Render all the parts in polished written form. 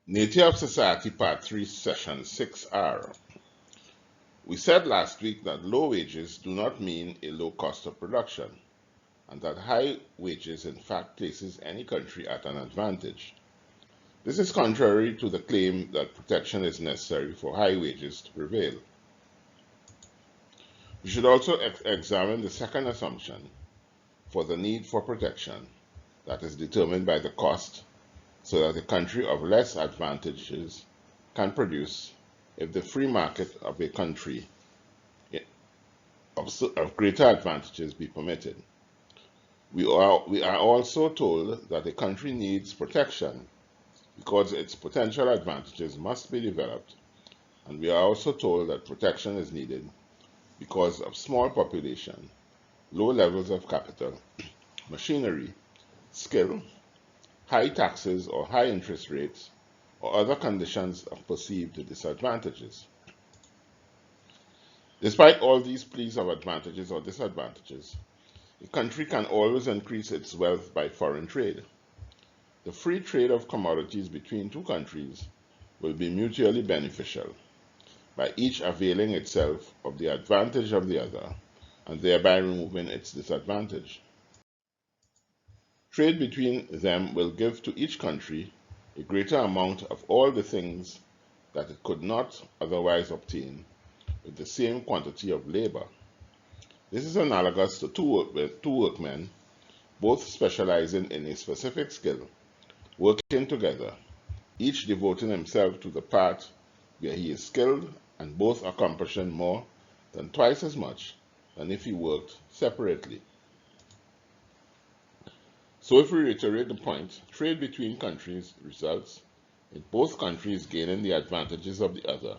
Nature of Society Part 3, Session 6R. We said last week that low wages do not mean a low cost of production, and that high wages in fact places any country at an advantage. This is contrary to the claim that protection is necessary for high wages to prevail. We should also examine the second assumption for the need for protection that is determined by the cost, so that a country of less advantages can produce if the free market of a country of greater advantages be permitted. We are also told that a country needs protection because its potential advantages must be developed, and we are also told that protection is needed because of small population, low levels of capital, machinery, skill, high taxes or high interest rates, or other conditions of perceived disadvantages. Despite all these pleas of advantages or disadvantages, a country can always increase its wealth by foreign trade. The free trade of commodities between two countries will be mutually beneficial, by each availing itself of the advantage of the other, and thereby removing its disadvantage. Trade between them will give to each country a greater amount of all the things that it could not otherwise obtain with the same quantity of labor. This is analogous to two workmen, both specializing in a specific skill, working together, each devoting himself to the part where he is skilled, and both accomplishing more than twice as much than if he worked separately. So if we reiterate the point, trade between countries results in both countries gaining the advantages of the other,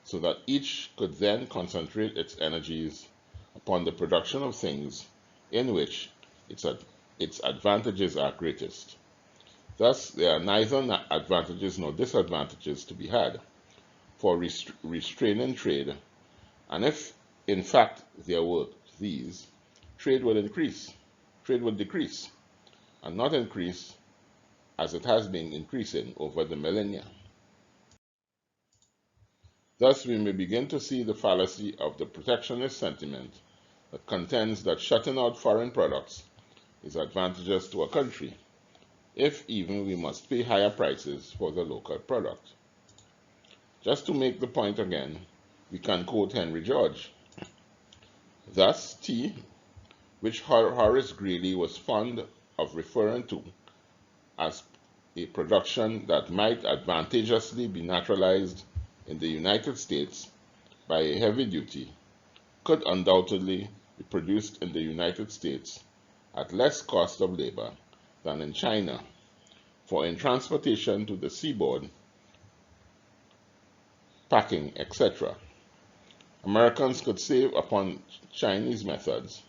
so that each could then concentrate its energies upon the production of things in which its advantages are greatest. Thus, there are neither advantages nor disadvantages to be had for restraining trade, and if in fact there were these, trade would decrease, and not increase as it has been increasing over the millennia. Thus, we may begin to see the fallacy of the protectionist sentiment that contends that shutting out foreign products is advantageous to a country, if even we must pay higher prices for the local product. Just to make the point again, we can quote Henry George. Thus, tea, which Horace Greeley was fond of referring to as a production that might advantageously be naturalized in the United States by a heavy duty, could undoubtedly be produced in the United States at less cost of labor than in China, for in transportation to the seaboard, packing, etc., Americans could save upon Chinese methods,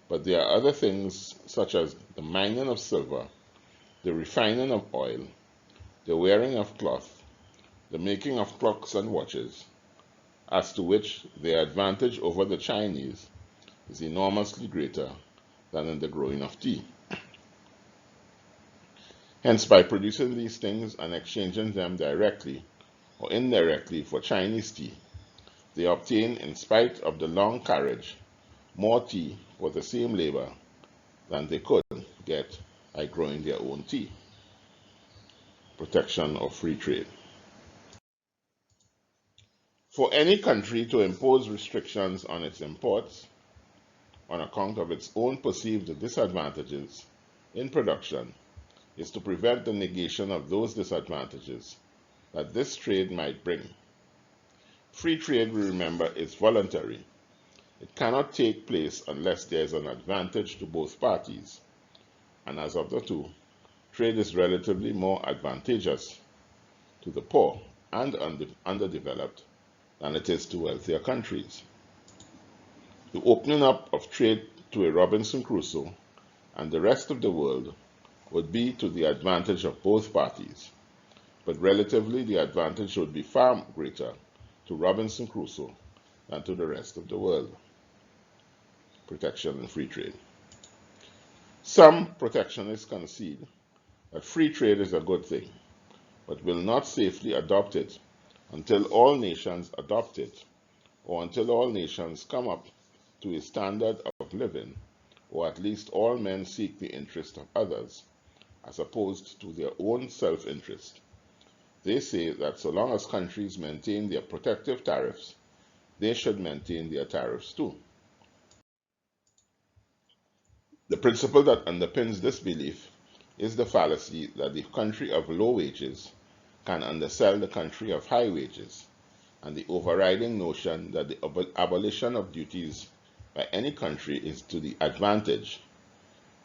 but there are other things such as the mining of silver, the refining of oil, the wearing of cloth, the making of clocks and watches, as to which their advantage over the Chinese is enormously greater than in the growing of tea. Hence, by producing these things and exchanging them directly or indirectly for Chinese tea, they obtain, in spite of the long carriage, more tea for the same labor than they could get by growing their own tea. Protection of free trade. For any country to impose restrictions on its imports on account of its own perceived disadvantages in production is to prevent the negation of those disadvantages that this trade might bring. Free trade, we remember, is voluntary. It cannot take place unless there is an advantage to both parties, and as of the two, trade is relatively more advantageous to the poor and underdeveloped than it is to wealthier countries. The opening up of trade to a Robinson Crusoe and the rest of the world would be to the advantage of both parties, but relatively the advantage would be far greater to Robinson Crusoe than to the rest of the world. Protection and free trade. Some protectionists concede that free trade is a good thing, but will not safely adopt it until all nations adopt it, or until all nations come up to a standard of living, or at least all men seek the interest of others, as opposed to their own self-interest. They say that so long as countries maintain their protective tariffs, they should maintain their tariffs too. The principle that underpins this belief is the fallacy that the country of low wages can undersell the country of high wages, and the overriding notion that the abolition of duties by any country is to the advantage,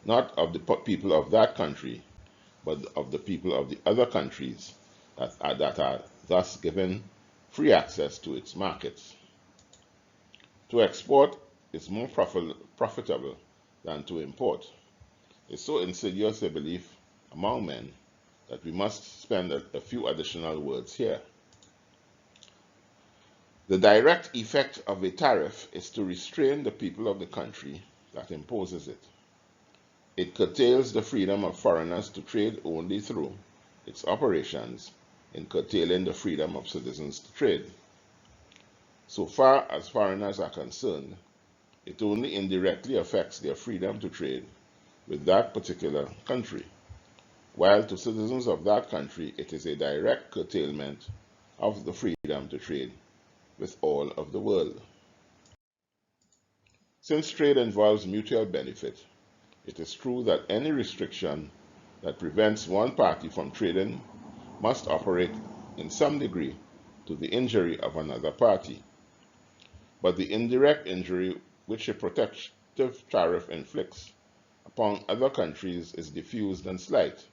not of the people of that country, but of the people of the other countries that are thus given free access to its markets. To export is more profitable than to import. It's so insidious a belief among men that we must spend a few additional words here. The direct effect of a tariff is to restrain the people of the country that imposes it. It curtails the freedom of foreigners to trade only through its operations in curtailing the freedom of citizens to trade. So far as foreigners are concerned, it only indirectly affects their freedom to trade with that particular country, while to citizens of that country it is a direct curtailment of the freedom to trade with all of the world. Since trade involves mutual benefit, it is true that any restriction that prevents one party from trading must operate in some degree to the injury of another party. But the indirect injury which a protective tariff inflicts upon other countries is diffused and slight,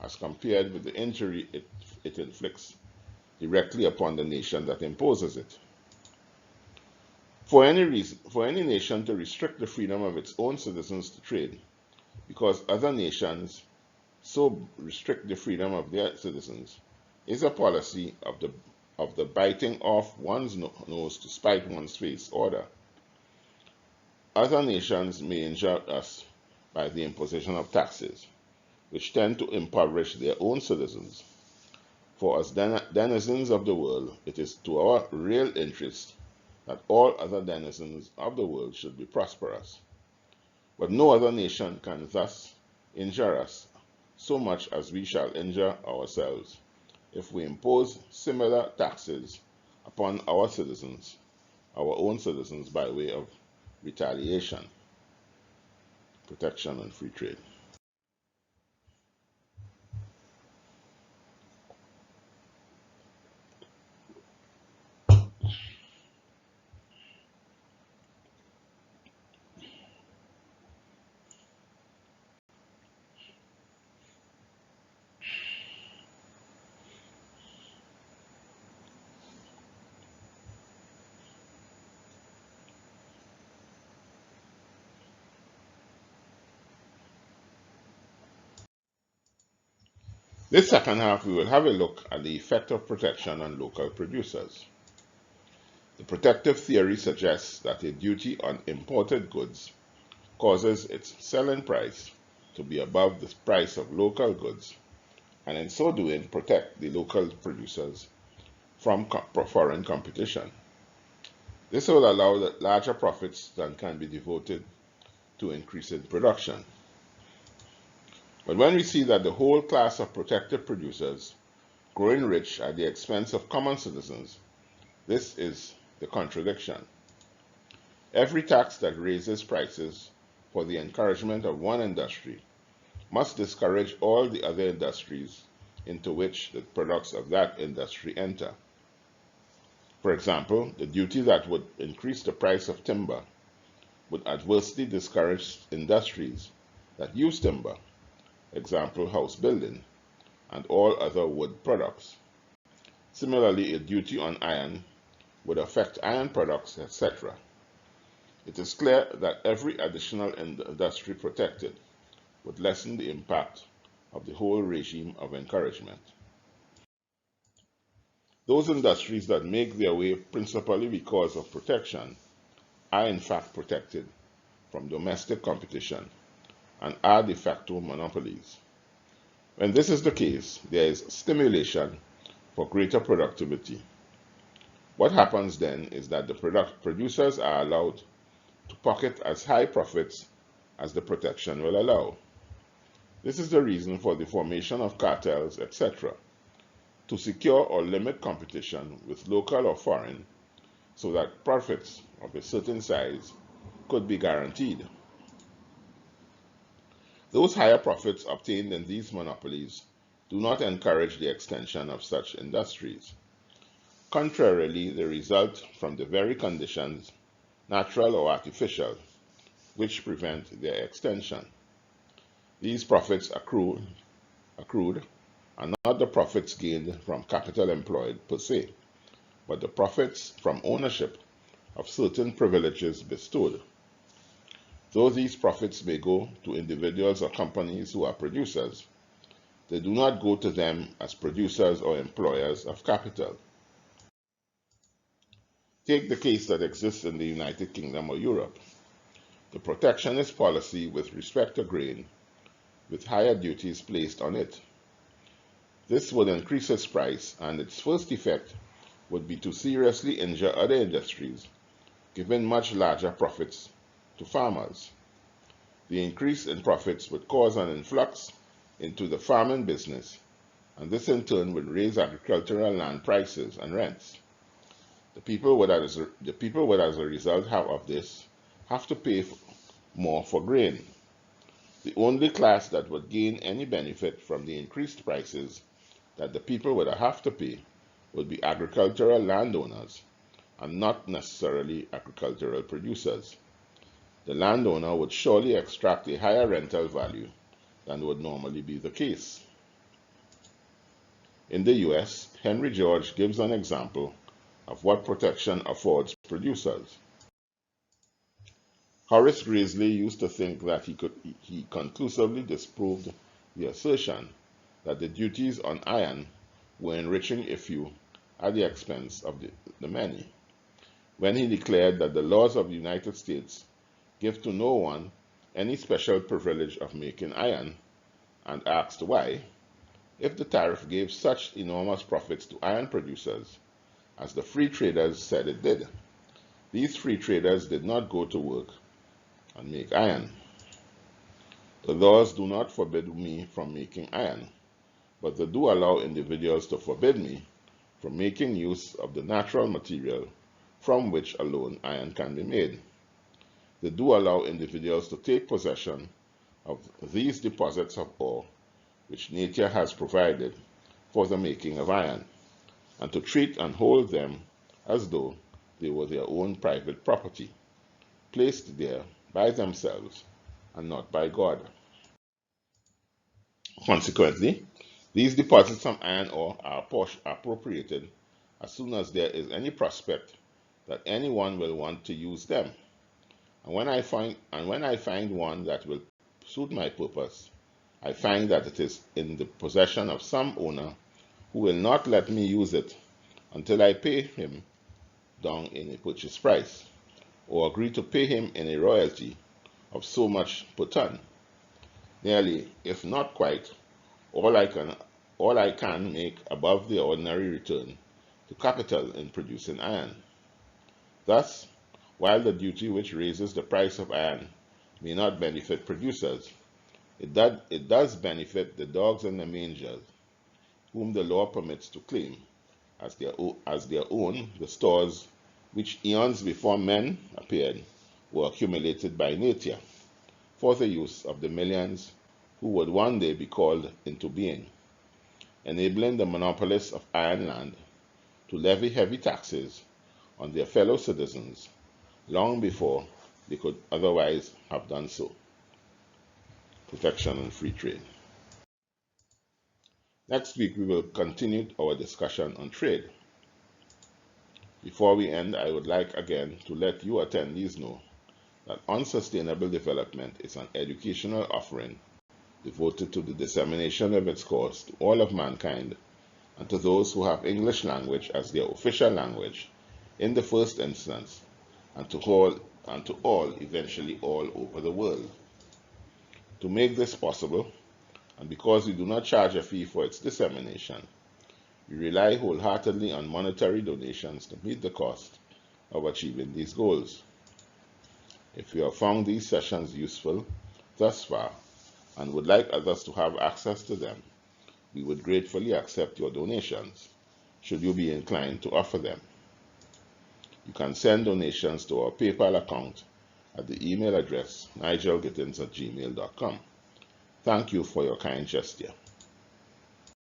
as compared with the injury it inflicts directly upon the nation that imposes it. For any nation to restrict the freedom of its own citizens to trade, because other nations so restrict the freedom of their citizens, is a policy of the biting off one's nose to spite one's face order. Other nations may injure us by the imposition of taxes, which tend to impoverish their own citizens. For as denizens of the world, it is to our real interest that all other denizens of the world should be prosperous. But no other nation can thus injure us so much as we shall injure ourselves if we impose similar taxes upon our citizens, our own citizens, by way of retaliation, protection, and free trade. This second half, we will have a look at the effect of protection on local producers. The protective theory suggests that a duty on imported goods causes its selling price to be above the price of local goods, and in so doing protect the local producers from foreign competition. This will allow larger profits than can be devoted to increasing production. But when we see that the whole class of protected producers growing rich at the expense of common citizens, this is the contradiction. Every tax that raises prices for the encouragement of one industry must discourage all the other industries into which the products of that industry enter. For example, the duty that would increase the price of timber would adversely discourage industries that use timber, example, house building, and all other wood products. Similarly, a duty on iron would affect iron products, etc. It is clear that every additional industry protected would lessen the impact of the whole regime of encouragement. Those industries that make their way principally because of protection are in fact protected from domestic competition and are de facto monopolies. When this is the case, there is stimulation for greater productivity. What happens then is that the producers are allowed to pocket as high profits as the protection will allow. This is the reason for the formation of cartels, etc., to secure or limit competition with local or foreign so that profits of a certain size could be guaranteed. Those higher profits obtained in these monopolies do not encourage the extension of such industries. Contrarily, they result from the very conditions, natural or artificial, which prevent their extension. These profits accrued are not the profits gained from capital employed per se, but the profits from ownership of certain privileges bestowed. Though these profits may go to individuals or companies who are producers, they do not go to them as producers or employers of capital. Take the case that exists in the United Kingdom or Europe. The protectionist policy with respect to grain, with higher duties placed on it. This would increase its price, and its first effect would be to seriously injure other industries, giving much larger profits to farmers. The increase in profits would cause an influx into the farming business, and this in turn would raise agricultural land prices and rents. The people would, as a result of this, have to pay more for grain. The only class that would gain any benefit from the increased prices that the people would have to pay would be agricultural landowners, and not necessarily agricultural producers. The landowner would surely extract a higher rental value than would normally be the case. In the US, Henry George gives an example of what protection affords producers. Horace Greeley used to think that he conclusively disproved the assertion that the duties on iron were enriching a few at the expense of the many, when he declared that the laws of the United States give to no one any special privilege of making iron, and asked why, if the tariff gave such enormous profits to iron producers, as the free traders said it did. These free traders did not go to work and make iron. The laws do not forbid me from making iron, but they do allow individuals to forbid me from making use of the natural material from which alone iron can be made. They do allow individuals to take possession of these deposits of ore which nature has provided for the making of iron, and to treat and hold them as though they were their own private property, placed there by themselves and not by God. Consequently, these deposits of iron ore are appropriated as soon as there is any prospect that anyone will want to use them. And when I find one that will suit my purpose, I find that it is in the possession of some owner who will not let me use it until I pay him down in a purchase price, or agree to pay him in a royalty of so much per ton, nearly, if not quite, all I can make above the ordinary return to capital in producing iron. Thus, while the duty which raises the price of iron may not benefit producers, it does benefit the dogs in the mangers, whom the law permits to claim as their own the stores which eons before men appeared were accumulated by nature for the use of the millions who would one day be called into being, enabling the monopolists of iron land to levy heavy taxes on their fellow citizens long before they could otherwise have done so. Protection and free trade. Next week, we will continue our discussion on trade. Before we end, I would like again to let you attendees know that Unsustainable Development is an educational offering devoted to the dissemination of its cause to all of mankind and to those who have English language as their official language in the first instance, and to all, eventually all over the world. To make this possible, and because we do not charge a fee for its dissemination, we rely wholeheartedly on monetary donations to meet the cost of achieving these goals. If you have found these sessions useful thus far and would like others to have access to them, we would gratefully accept your donations, should you be inclined to offer them. You can send donations to our PayPal account at the email address nigelgittins@gmail.com. Thank you for your kind gesture.